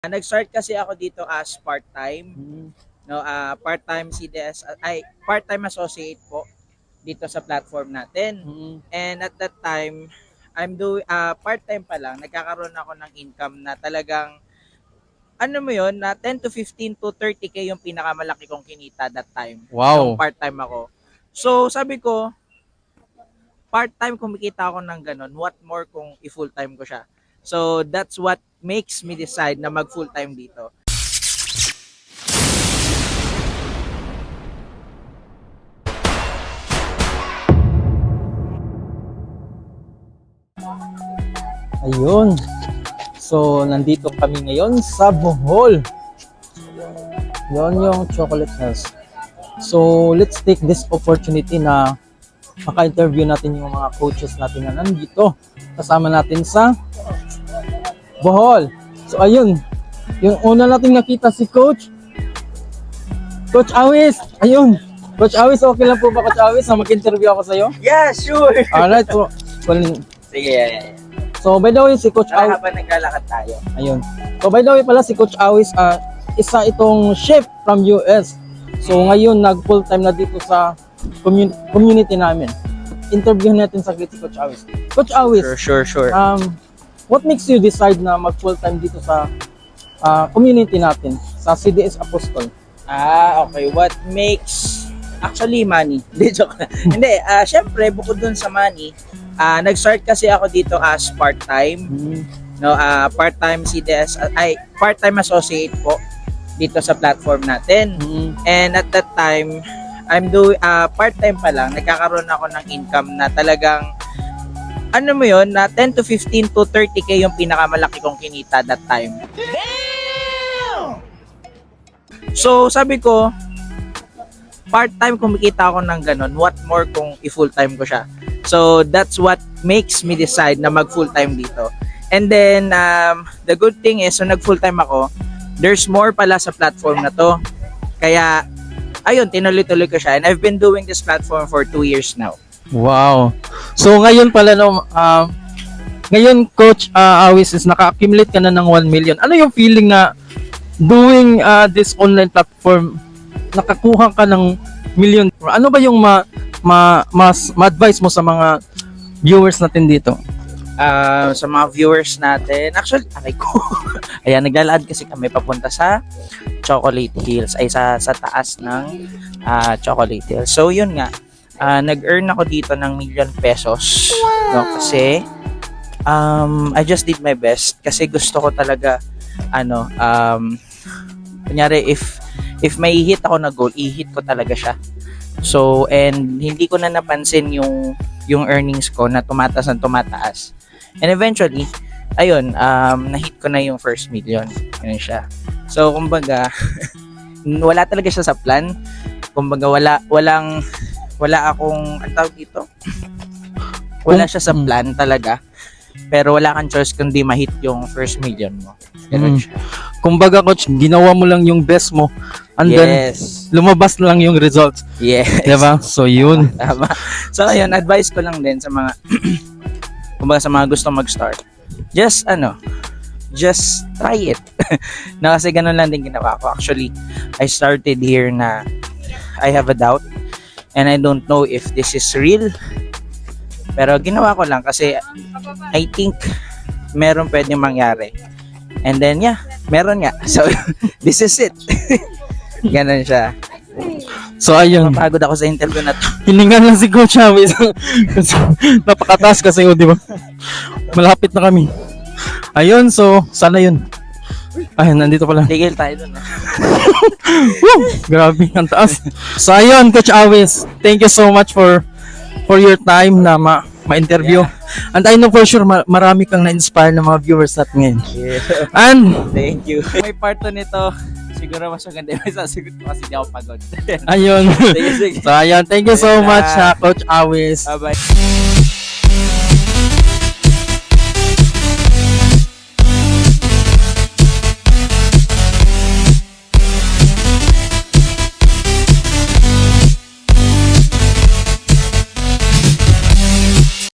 Nag-start kasi ako dito as part-time, no, part-time CDS ay part-time associate po dito sa platform natin. And at that time, I'm doing part-time pa lang, nagkakaroon ako ng income na talagang ano mo 'yon, na 10 to 15 to 30k yung pinakamalaki kong kinita that time. Wow. Nung part-time ako. So sabi ko, part-time kumikita ako ng ganun, what more kung i-full-time ko siya. So that's what makes me decide na mag full-time dito. Ayun. So, nandito kami ngayon sa Bohol. Yon yung Chocolate House. So, let's take this opportunity na maka-interview natin yung mga coaches natin na nandito. Kasama natin sa Bohol. So, ayun. Yung una natin nakita si Coach Awis. Ayun. Coach Awis, okay lang po ba Coach Awis na mag-interview ako sa'yo? Yeah, sure. Alright po. Well, Sige, yeah. so, by the way, si Coach Awis. Habang naglalakad tayo. Ayun. So by the way pala si Coach Awis, isa itong chef from US. So ngayon nag full time na dito sa community namin. Interviewin natin saglit si Coach Awis. Coach Awis, Sure. what makes you decide na mag full time dito sa community natin sa CDS Apostol? Okay. What makes actually money? Hindi, joke na. Hindi, syempre bukod dun sa money, nag-start kasi ako dito as part-time. No, part-time CDS ay part-time associate po dito sa platform natin. And at that time, I'm doing part-time pa lang, nagkakaroon ako ng income na talagang ano mo 'yon, na 10 to 15 to 30k yung pinakamalaki kong kinita that time. Damn! So, sabi ko, part-time kumikita ako ng ganun, what more kung i-full-time ko siya. So, that's what makes me decide na mag full-time dito. And then, the good thing is, so nag full-time ako, there's more pala sa platform na to. Kaya, ayun, tinuloy-tuloy ko siya. And I've been doing this platform for 2 years now. Wow. So ngayon pala no, ngayon Coach Awis is naka-accumulate ka na ng 1 million. Ano yung feeling na doing this online platform, nakakuha ka ng million? Ano ba yung ma-advise mo sa mga viewers natin dito? Sa mga viewers natin, actually, aray ko. Ayan, naglalakad kasi kami papunta sa Chocolate Hills, ay sa taas ng Chocolate Hills. So, yun nga, nag-earn ako dito ng ₱1,000,000. No? Kasi, I just did my best. Kasi gusto ko talaga, kunyari, if may hit ako na goal, i-hit ko talaga siya. So, and hindi ko na napansin yung earnings ko na tumataas. And eventually, ayun, na-hit ko na yung first million. Yun siya. So, kumbaga, wala talaga siya sa plan. Kumbaga, wala akong, ang tawag dito? Wala siya sa plan talaga. Pero wala kang choice kundi ma-hit yung first million mo. Ganun siya. Kumbaga Coach, ginawa mo lang yung best mo. And then, lumabas lang yung results. Yes. Diba? So, yun. Tama. So, ayun, advice ko lang din sa mga kumbaga sa mga gusto mag-start. Just try it. Na kasi ganun lang din ginawa ko. Actually, I started here na I have a doubt and I don't know if this is real. Pero ginawa ko lang kasi I think meron pwedeng mangyari. And then, yeah, meron nga. So, this is it. Ganun siya. So, ayun. Mapagod ako sa interview na to. Hiningan lang si Coach Awis. Kasi napakataas kasi, di ba? Malapit na kami. Ayun, so, sana yun. Ayun, nandito pala. Tigil tayo dun. Woo! Grabe, ang taas. So, ayun, Coach Awis. Thank you so much for your time na ma-interview. Yeah. And I know for sure marami kang na-inspire ng mga viewers natin ngayon. Yeah. And thank you. May part 2 nito. Siguro mas maganda yung sasagot ko kasi di ako pagod. Ayun. Sige. So ayun, thank you so much Coach Awis. Bye-bye.